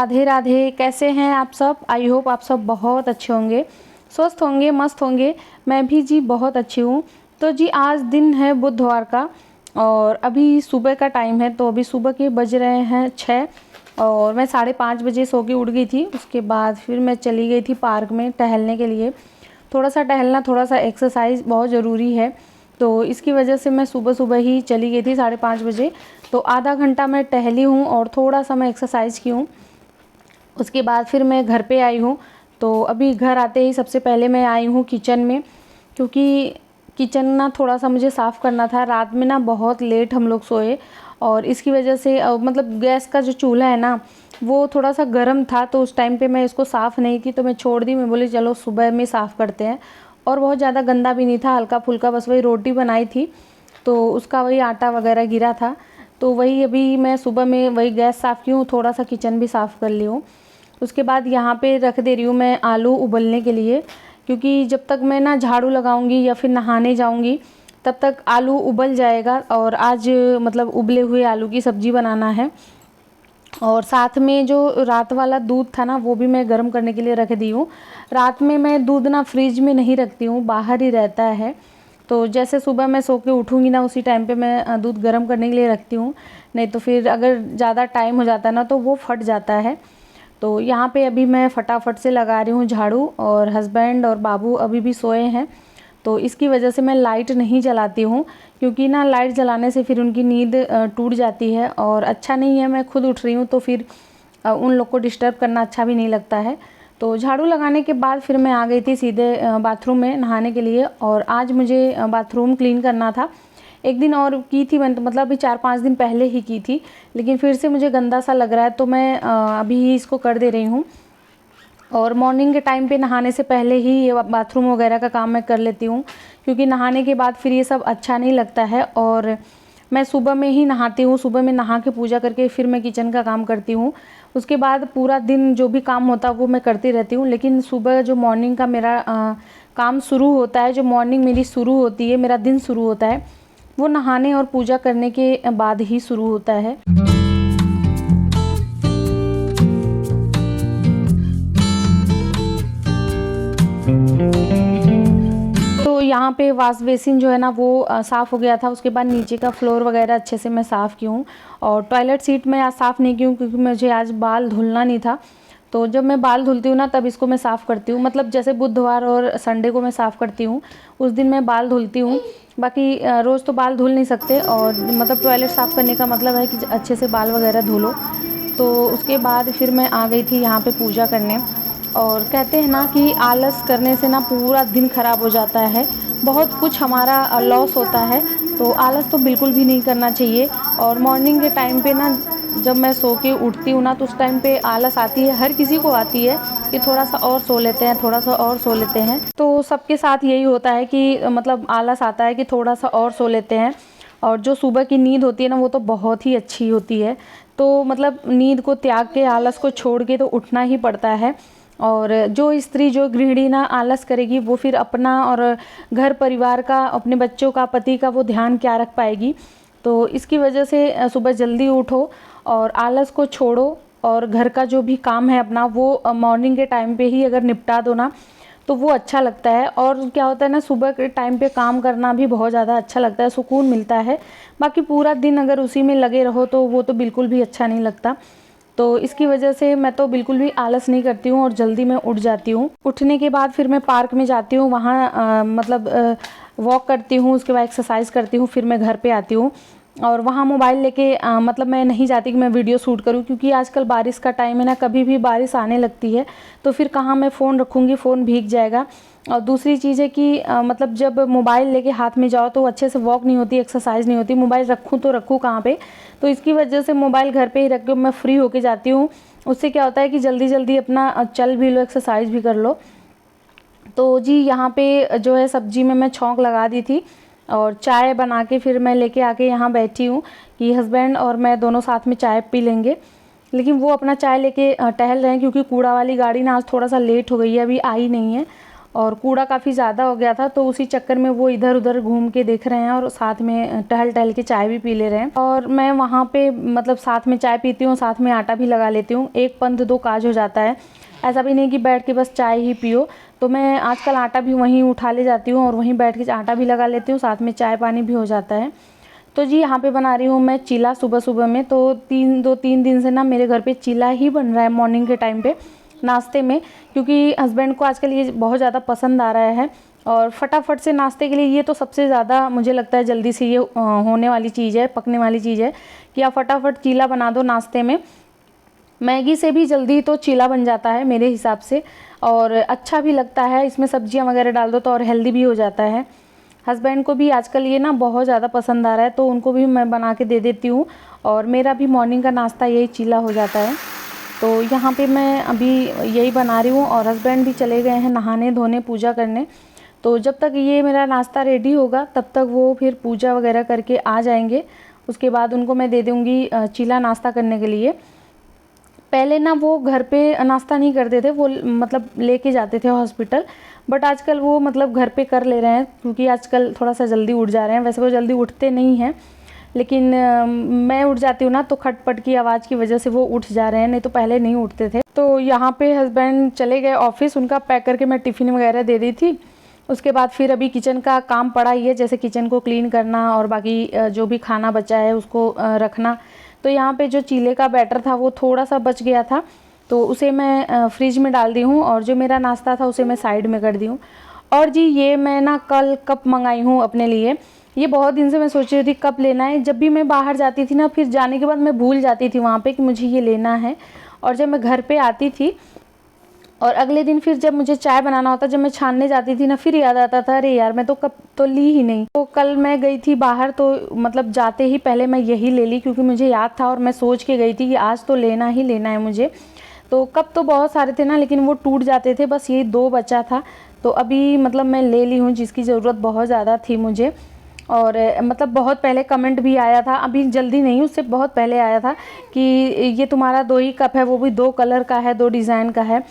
राधे राधे। कैसे हैं आप सब? आई होप आप सब बहुत अच्छे होंगे, स्वस्थ होंगे, मस्त होंगे। मैं भी जी बहुत अच्छी हूँ। तो जी आज दिन है बुधवार का और अभी सुबह का टाइम है। तो अभी सुबह के बज रहे हैं 6 और मैं 5:30 बजे सो के उठ गई थी। उसके बाद फिर मैं चली गई थी पार्क में टहलने के लिए। थोड़ा सा टहलना, थोड़ा सा एक्सरसाइज बहुत ज़रूरी है। तो इसकी वजह से मैं सुबह सुबह ही चली गई थी 5:30 बजे। तो आधा घंटा मैं टहली हूँ और थोड़ा सा मैं एक्सरसाइज की हूँ। उसके बाद फिर मैं घर पे आई हूँ। तो अभी घर आते ही सबसे पहले मैं आई हूँ किचन में, क्योंकि किचन ना थोड़ा सा मुझे साफ़ करना था। रात में ना बहुत लेट हम लोग सोए और इसकी वजह से मतलब गैस का जो चूल्हा है ना वो थोड़ा सा गर्म था। तो उस टाइम पे मैं इसको साफ़ नहीं की तो मैं छोड़ दी। मैं बोली चलो सुबह में साफ़ करते हैं। और बहुत ज़्यादा गंदा भी नहीं था, हल्का फुल्का, बस वही रोटी बनाई थी तो उसका वही आटा वगैरह गिरा था। तो वही अभी मैं सुबह में वही गैस साफ़ की हूँ, थोड़ा सा किचन भी साफ़ कर ली हूँ। उसके बाद यहाँ पे रख दे रही हूँ मैं आलू उबलने के लिए, क्योंकि जब तक मैं ना झाड़ू लगाऊंगी या फिर नहाने जाऊंगी तब तक आलू उबल जाएगा। और आज मतलब उबले हुए आलू की सब्ज़ी बनाना है। और साथ में जो रात वाला दूध था ना वो भी मैं गर्म करने के लिए रख दी हूँ। रात में मैं दूध ना फ्रिज में नहीं रखती हूँ, बाहर ही रहता है। तो जैसे सुबह मैं सो के उठूँगी ना उसी टाइम पे मैं दूध गर्म करने के लिए रखती हूँ, नहीं तो फिर अगर ज़्यादा टाइम हो जाता है ना तो वो फट जाता है। तो यहाँ पे अभी मैं फटाफट से लगा रही हूँ झाड़ू। और हस्बैंड और बाबू अभी भी सोए हैं तो इसकी वजह से मैं लाइट नहीं जलाती हूँ, क्योंकि ना लाइट जलाने से फिर उनकी नींद टूट जाती है और अच्छा नहीं है। मैं खुद उठ रही हूँ तो फिर उन लोग को डिस्टर्ब करना अच्छा भी नहीं लगता है। तो झाड़ू लगाने के बाद फिर मैं आ गई थी सीधे बाथरूम में नहाने के लिए। और आज मुझे बाथरूम क्लीन करना था। एक दिन और की थी मैंने, तो मतलब अभी 4-5 दिन पहले ही की थी, लेकिन फिर से मुझे गंदा सा लग रहा है तो मैं अभी ही इसको कर दे रही हूँ। और मॉर्निंग के टाइम पे नहाने से पहले ही ये बाथरूम वगैरह का काम मैं कर लेती हूँ, क्योंकि नहाने के बाद फिर ये सब अच्छा नहीं लगता है। और मैं सुबह में ही नहाती हूँ, सुबह में नहा के पूजा करके फिर मैं किचन का काम करती हूँ। उसके बाद पूरा दिन जो भी काम होता है वो मैं करती रहती हूँ। लेकिन सुबह जो मॉर्निंग का मेरा काम शुरू होता है, जो मॉर्निंग मेरी शुरू होती है, मेरा दिन शुरू होता है, वो नहाने और पूजा करने के बाद ही शुरू होता है। तो यहाँ पे वॉश बेसिन जो है ना वो साफ़ हो गया था। उसके बाद नीचे का फ्लोर वगैरह अच्छे से मैं साफ़ की हूँ। और टॉयलेट सीट में आज साफ़ नहीं की हूँ, क्योंकि मुझे आज बाल धुलना नहीं था। तो जब मैं बाल धुलती हूँ ना तब इसको मैं साफ़ करती हूँ, मतलब जैसे बुधवार और संडे को मैं साफ़ करती हूँ उस दिन मैं बाल धुलती हूँ। बाकी रोज़ तो बाल धुल नहीं सकते। और मतलब टॉयलेट साफ़ करने का मतलब है कि अच्छे से बाल वगैरह धुलो। तो उसके बाद फिर मैं आ गई थी यहाँ पे पूजा करने। और कहते हैं ना कि आलस करने से ना पूरा दिन ख़राब हो जाता है, बहुत कुछ हमारा लॉस होता है। तो आलस तो बिल्कुल भी नहीं करना चाहिए। और मॉर्निंग के टाइम पे ना जब मैं सो के उठती हूँ ना तो उस टाइम पे आलस आती है, हर किसी को आती है कि थोड़ा सा और सो लेते हैं, थोड़ा सा और सो लेते हैं। तो सबके साथ यही होता है कि मतलब आलस आता है कि थोड़ा सा और सो लेते हैं। और जो सुबह की नींद होती है ना वो तो बहुत ही अच्छी होती है। तो मतलब नींद को त्याग के, आलस को छोड़ के तो उठना ही पड़ता है। और जो स्त्री, जो गृहिणी ना आलस करेगी वो फिर अपना और घर परिवार का, अपने बच्चों का, पति का वो ध्यान क्या रख पाएगी। तो इसकी वजह से सुबह जल्दी उठो और आलस को छोड़ो। और घर का जो भी काम है अपना वो मॉर्निंग के टाइम पे ही अगर निपटा दो ना तो वो अच्छा लगता है। और क्या होता है ना, सुबह के टाइम पे काम करना भी बहुत ज़्यादा अच्छा लगता है, सुकून मिलता है। बाकी पूरा दिन अगर उसी में लगे रहो तो वो तो बिल्कुल भी अच्छा नहीं लगता। तो इसकी वजह से मैं तो बिल्कुल भी आलस नहीं करती हूँ और जल्दी मैं उठ जाती हूँ। उठने के बाद फिर मैं पार्क में जाती हूँ, वहाँ मतलब वॉक करती हूँ। उसके बाद एक्सरसाइज करती हूँ, फिर मैं घर पे आती हूँ। और वहाँ मोबाइल लेके मतलब मैं नहीं जाती कि मैं वीडियो शूट करूँ, क्योंकि आजकल बारिश का टाइम है ना, कभी भी बारिश आने लगती है तो फिर कहाँ मैं फ़ोन रखूँगी, फ़ोन भीग जाएगा। और दूसरी चीज़ है कि मतलब जब मोबाइल लेके हाथ में जाओ तो अच्छे से वॉक नहीं होती, एक्सरसाइज नहीं होती। मोबाइल रखूँ तो रखूँ कहाँ पे, तो इसकी वजह से मोबाइल घर पे ही रख के मैं फ्री होके जाती हूँ। उससे क्या होता है कि जल्दी जल्दी अपना चल भी लो, एक्सरसाइज भी कर लो। तो जी यहाँ पे जो है सब्जी में मैं छौंक लगा दी थी और चाय बना के फिर मैं लेके आके यहाँ बैठी हूँ कि हस्बैंड और मैं दोनों साथ में चाय पी लेंगे। लेकिन वो अपना चाय लेके टहल रहे हैं, क्योंकि कूड़ा वाली गाड़ी ना आज थोड़ा सा लेट हो गई है, अभी आई नहीं है। और कूड़ा काफ़ी ज़्यादा हो गया था, तो उसी चक्कर में वो इधर उधर घूम के देख रहे हैं और साथ में टहल टहल के चाय भी पी ले रहे हैं। और मैं वहाँ पे मतलब साथ में चाय पीती हूँ, साथ में आटा भी लगा लेती हूँ। एक पंथ दो काज हो जाता है, ऐसा भी नहीं कि बैठ के बस चाय ही पियो। तो मैं आजकल आटा भी वहीं उठा ले जाती हूँ और वहीं बैठ के आटा भी लगा लेती हूँ, साथ में चाय पानी भी हो जाता है। तो जी यहाँ पे बना रही हूँ मैं चीला सुबह सुबह में। तो 3 दिन से ना मेरे घर पे चीला ही बन रहा है मॉर्निंग के टाइम पे नाश्ते में, क्योंकि हस्बैंड को आजकल ये बहुत ज़्यादा पसंद आ रहा है। और फटाफट से नाश्ते के लिए ये तो सबसे ज़्यादा मुझे लगता है जल्दी से ये होने वाली चीज़ है, पकने वाली चीज़ है कि आप फटाफट चीला बना दो नाश्ते में। मैगी से भी जल्दी तो चीला बन जाता है मेरे हिसाब से, और अच्छा भी लगता है, इसमें सब्जियां वगैरह डाल दो तो और हेल्दी भी हो जाता है। हस्बैंड को भी आजकल ये ना बहुत ज़्यादा पसंद आ रहा है, तो उनको भी मैं बना के दे देती हूँ और मेरा भी मॉर्निंग का नाश्ता यही चीला हो जाता है। तो यहाँ पे मैं अभी यही बना रही हूँ और हस्बैंड भी चले गए हैं नहाने धोने पूजा करने। तो जब तक ये मेरा नाश्ता रेडी होगा तब तक वो फिर पूजा वगैरह करके आ जाएंगे। उसके बाद उनको मैं दे दूँगी चीला नाश्ता करने के लिए। पहले ना वो घर पे नाश्ता नहीं करते थे, वो मतलब लेके जाते थे हॉस्पिटल, बट आजकल वो मतलब घर पे कर ले रहे हैं, क्योंकि आजकल थोड़ा सा जल्दी उठ जा रहे हैं। वैसे वो जल्दी उठते नहीं हैं, लेकिन मैं उठ जाती हूँ ना तो खटपट की आवाज़ की वजह से वो उठ जा रहे हैं, नहीं तो पहले नहीं उठते थे। तो यहाँ पे हस्बैंड चले गए ऑफिस, उनका पैक करके मैं टिफ़िन वगैरह दे दी थी। उसके बाद फिर अभी किचन का काम पड़ा ही है, जैसे किचन को क्लीन करना और बाकी जो भी खाना बचा है उसको रखना। तो यहाँ पे जो चीले का बैटर था वो थोड़ा सा बच गया था, तो उसे मैं फ्रिज में डाल दी हूँ और जो मेरा नाश्ता था उसे मैं साइड में कर दी हूँ। और जी ये मैं ना कल कप मंगाई हूँ अपने लिए। ये बहुत दिन से मैं सोच रही थी कप लेना है। जब भी मैं बाहर जाती थी ना, फिर जाने के बाद मैं भूल जाती थी वहाँ पे कि मुझे ये लेना है, और जब मैं घर पे आती थी और अगले दिन फिर जब मुझे चाय बनाना होता, जब मैं छानने जाती थी ना, फिर याद आता था अरे यार मैं तो कप तो ली ही नहीं। तो कल मैं गई थी बाहर, तो मतलब जाते ही पहले मैं यही ले ली, क्योंकि मुझे याद था और मैं सोच के गई थी कि आज तो लेना ही लेना है मुझे। तो कप तो बहुत सारे थे ना, लेकिन वो टूट जाते थे, बस ये 2 बचा था। तो अभी मतलब मैं ले ली हूँ, जिसकी ज़रूरत बहुत ज़्यादा थी मुझे। और मतलब बहुत पहले कमेंट भी आया था, अभी जल्दी नहीं, उससे बहुत पहले आया था कि ये तुम्हारा 2 ही कप है, वो भी 2 कलर का है, 2 डिज़ाइन का है।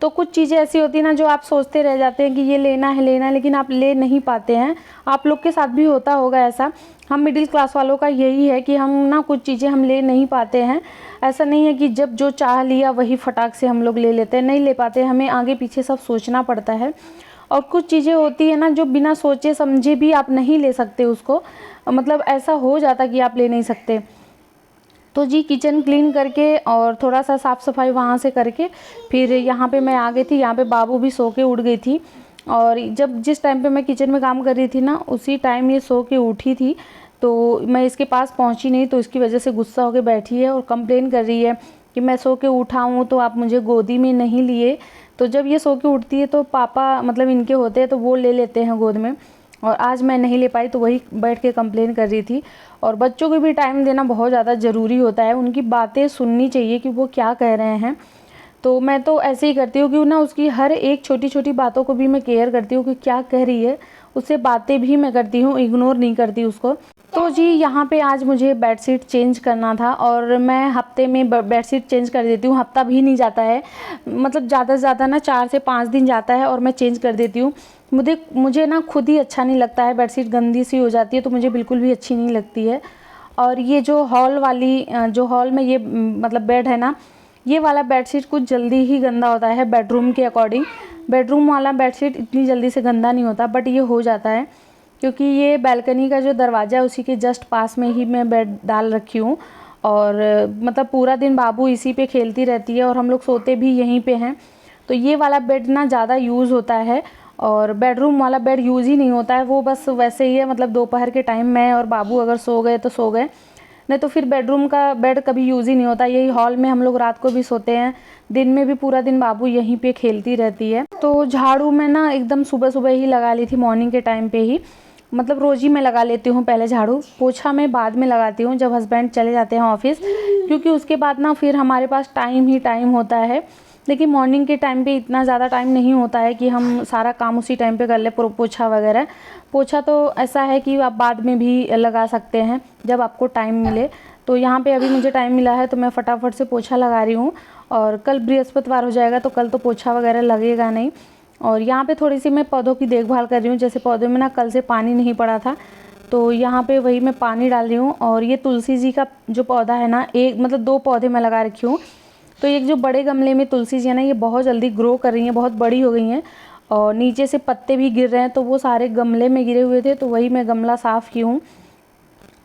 तो कुछ चीज़ें ऐसी होती हैं ना जो आप सोचते रह जाते हैं कि ये लेना है, लेकिन आप ले नहीं पाते हैं। आप लोग के साथ भी होता होगा ऐसा। हम मिडिल क्लास वालों का यही है कि हम ना कुछ चीज़ें हम ले नहीं पाते हैं। ऐसा नहीं है कि जब जो चाह लिया वही फटाक से हम लोग ले लेते हैं, नहीं ले पाते, हमें आगे पीछे सब सोचना पड़ता है। और कुछ चीज़ें होती है ना जो बिना सोचे समझे भी आप नहीं ले सकते उसको, मतलब ऐसा हो जाता कि आप ले नहीं सकते। तो जी किचन क्लीन करके और थोड़ा सा साफ़ सफाई वहाँ से करके फिर यहाँ पे मैं आ गई थी। यहाँ पे बाबू भी सो के उठ गई थी, और जब जिस टाइम पे मैं किचन में काम कर रही थी ना, उसी टाइम ये सो के उठी थी। तो मैं इसके पास पहुँची नहीं, तो इसकी वजह से गुस्सा होकर बैठी है और कंप्लेन कर रही है कि मैं सो के उठा हूँ तो आप मुझे गोदी में नहीं लिए। तो जब ये सो के उठती है तो पापा मतलब इनके होते हैं तो वो ले लेते हैं गोद में, और आज मैं नहीं ले पाई तो वही बैठ के कंप्लेन कर रही थी। और बच्चों को भी टाइम देना बहुत ज़्यादा ज़रूरी होता है, उनकी बातें सुननी चाहिए कि वो क्या कह रहे हैं। तो मैं तो ऐसे ही करती हूँ कि ना उसकी हर एक छोटी छोटी बातों को भी मैं केयर करती हूँ कि क्या कह रही है, उससे बातें भी मैं करती हूँ, इग्नोर नहीं करती उसको। तो जी यहाँ पे आज मुझे बेडशीट चेंज करना था, और मैं हफ्ते में बेडशीट चेंज कर देती हूँ, हफ्ता भी नहीं जाता है, मतलब ज़्यादा से ज़्यादा ना 4 से 5 दिन जाता है और मैं चेंज कर देती हूँ। मुझे ना खुद ही अच्छा नहीं लगता है, बेडशीट गंदी सी हो जाती है तो मुझे बिल्कुल भी अच्छी नहीं लगती है। और ये जो हॉल वाली जो हॉल में ये मतलब बेड है ना, ये वाला बेडशीट कुछ जल्दी ही गंदा होता है बेडरूम के अकॉर्डिंग। बेडरूम वाला बेडशीट इतनी जल्दी से गंदा नहीं होता, बट ये हो जाता है, क्योंकि ये बालकनी का जो दरवाज़ा है उसी के जस्ट पास में ही मैं बेड डाल रखी हूँ। और मतलब पूरा दिन बाबू इसी पे खेलती रहती है और हम लोग सोते भी यहीं पे हैं। तो ये वाला बेड ना ज़्यादा यूज़ होता है, और बेडरूम वाला बेड यूज़ ही नहीं होता है, वो बस वैसे ही है, मतलब दोपहर के टाइम मैं और बाबू अगर सो गए तो सो गए, नहीं तो फिर बेडरूम का बेड कभी यूज़ ही नहीं होता। यही हॉल में हम लोग रात को भी सोते हैं, दिन में भी पूरा दिन बाबू यहीं पे खेलती रहती है। तो झाड़ू मैं ना एकदम सुबह सुबह ही लगा ली थी, मॉर्निंग के टाइम पे ही, मतलब रोज़ ही मैं लगा लेती हूँ पहले झाड़ू। पोछा मैं बाद में लगाती हूँ जब हस्बैंड चले जाते हैं ऑफिस, क्योंकि उसके बाद ना फिर हमारे पास टाइम ही टाइम होता है। लेकिन मॉर्निंग के टाइम पे इतना ज़्यादा टाइम नहीं होता है कि हम सारा काम उसी टाइम पे कर ले, पोछा वगैरह। पोछा तो ऐसा है कि आप बाद में भी लगा सकते हैं जब आपको टाइम मिले। तो यहाँ पे अभी मुझे टाइम मिला है तो मैं फटाफट से पोछा लगा रही हूँ, और कल बृहस्पतिवार हो जाएगा तो कल तो पोछा वगैरह लगेगा नहीं। और यहाँ पे थोड़ी सी मैं पौधों की देखभाल कर रही हूँ। जैसे पौधों में ना कल से पानी नहीं पड़ा था, तो यहाँ पे वही मैं पानी डाल रही हूँ। और ये तुलसी जी का जो पौधा है ना, एक मतलब 2 पौधे मैं लगा रखी हूँ। तो एक जो बड़े गमले में तुलसी जी है ना, ये बहुत जल्दी ग्रो कर रही हैं, बहुत बड़ी हो गई हैं और नीचे से पत्ते भी गिर रहे हैं, तो वो सारे गमले में गिरे हुए थे, तो वही मैं गमला साफ़ की हूँ।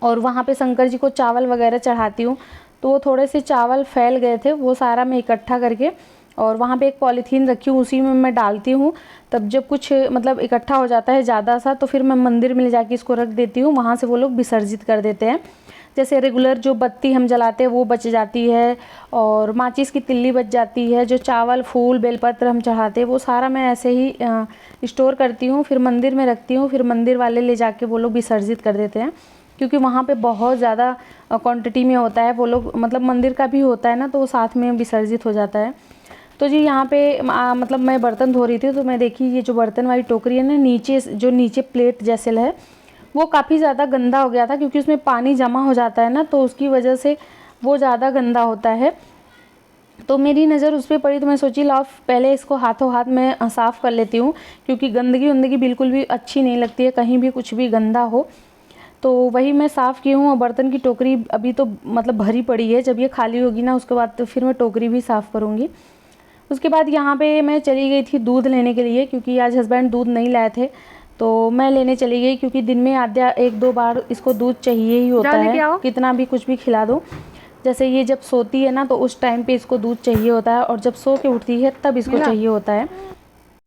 और वहाँ पे शंकर जी को चावल वगैरह चढ़ाती हूँ, तो वो थोड़े से चावल फैल गए थे, वो सारा मैं इकट्ठा करके और वहाँ पे एक पॉलीथीन रखी हूँ, उसी में मैं डालती हूँ। तब जब कुछ मतलब इकट्ठा हो जाता है ज़्यादा सा, तो फिर मैं मंदिर में ले जाके इसको रख देती हूँ, वहाँ से वो लोग विसर्जित कर देते हैं। जैसे रेगुलर जो बत्ती हम जलाते हैं वो बच जाती है, और माचिस की तिल्ली बच जाती है, जो चावल फूल बेलपत्र हम चढ़ाते हैं वो सारा मैं ऐसे ही स्टोर करती हूँ, फिर मंदिर में रखती हूँ। फिर मंदिर वाले ले जाके वो लोग विसर्जित कर देते हैं, क्योंकि वहाँ पे बहुत ज़्यादा क्वांटिटी में होता है। वो लोग मतलब मंदिर का भी होता है ना, तो वो साथ में विसर्जित हो जाता है। तो जी यहाँ पे मतलब मैं बर्तन धो रही थी, तो मैं देखी ये जो बर्तन वाली टोकरी है ना, नीचे जो नीचे प्लेट जैसे है वो काफ़ी ज़्यादा गंदा हो गया था, क्योंकि उसमें पानी जमा हो जाता है ना, तो उसकी वजह से वो ज़्यादा गंदा होता है। तो मेरी नज़र उस पर पड़ी, तो मैं सोची लाओ पहले इसको हाथों हाथ में साफ़ कर लेती हूँ, क्योंकि गंदगी वंदगी बिल्कुल भी अच्छी नहीं लगती है, कहीं भी कुछ भी गंदा हो। तो वही मैं साफ़ की हूँ। और बर्तन की टोकरी अभी तो मतलब भरी पड़ी है, जब ये खाली होगी ना उसके बाद तो फिर मैं टोकरी भी साफ़ करूँगी। उसके बाद यहाँ पे मैं चली गई थी दूध लेने के लिए, क्योंकि आज हस्बैंड दूध नहीं लाए थे, तो मैं लेने चली गई। क्योंकि दिन में आधा 1-2 बार इसको दूध चाहिए ही होता है, कितना भी कुछ भी खिला दो। जैसे ये जब सोती है ना, तो उस टाइम पे इसको दूध चाहिए होता है, और जब सो के उठती है तब इसको चाहिए होता है।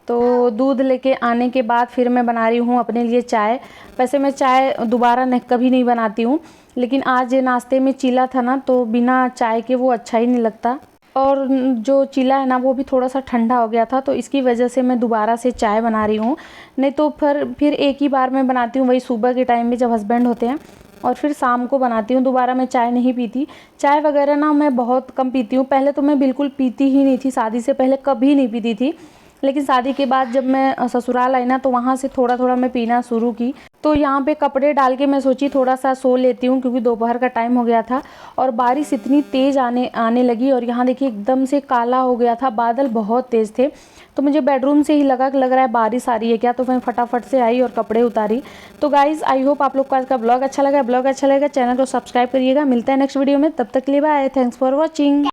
तो दूध लेके आने के बाद फिर मैं बना रही हूँ अपने लिए चाय। वैसे मैं चाय दोबारा कभी नहीं बनाती हूँ, लेकिन आज ये नाश्ते में चीला था ना, तो बिना चाय के वो अच्छा ही नहीं लगता। और जो चीला है ना वो भी थोड़ा सा ठंडा हो गया था, तो इसकी वजह से मैं दोबारा से चाय बना रही हूँ। नहीं तो फिर एक ही बार मैं बनाती हूँ, वही सुबह के टाइम में जब हस्बैंड होते हैं, और फिर शाम को बनाती हूँ। दोबारा मैं चाय नहीं पीती। चाय वगैरह ना मैं बहुत कम पीती हूँ। पहले तो मैं बिल्कुल पीती ही नहीं थी, शादी से पहले कभी नहीं पीती थी, लेकिन शादी के बाद जब मैं ससुराल आई ना, तो वहाँ से थोड़ा थोड़ा मैं पीना शुरू की। तो यहाँ पे कपड़े डाल के मैं सोची थोड़ा सा सो लेती हूँ, क्योंकि दोपहर का टाइम हो गया था और बारिश इतनी तेज़ आने लगी। और यहाँ देखिए एकदम से काला हो गया था, बादल बहुत तेज़ थे। तो मुझे बेडरूम से ही लग रहा है बारिश आ रही है क्या, तो मैं फटाफट से आई और कपड़े उतारी। तो गाइज़ आई होप आप लोग को आज का ब्लॉग अच्छा लगा। ब्लॉग अच्छा लगेगा चैनल को सब्सक्राइब करिएगा। मिलता है नेक्स्ट वीडियो में, तब तक के लिए बाय, थैंक्स फॉर वॉचिंग।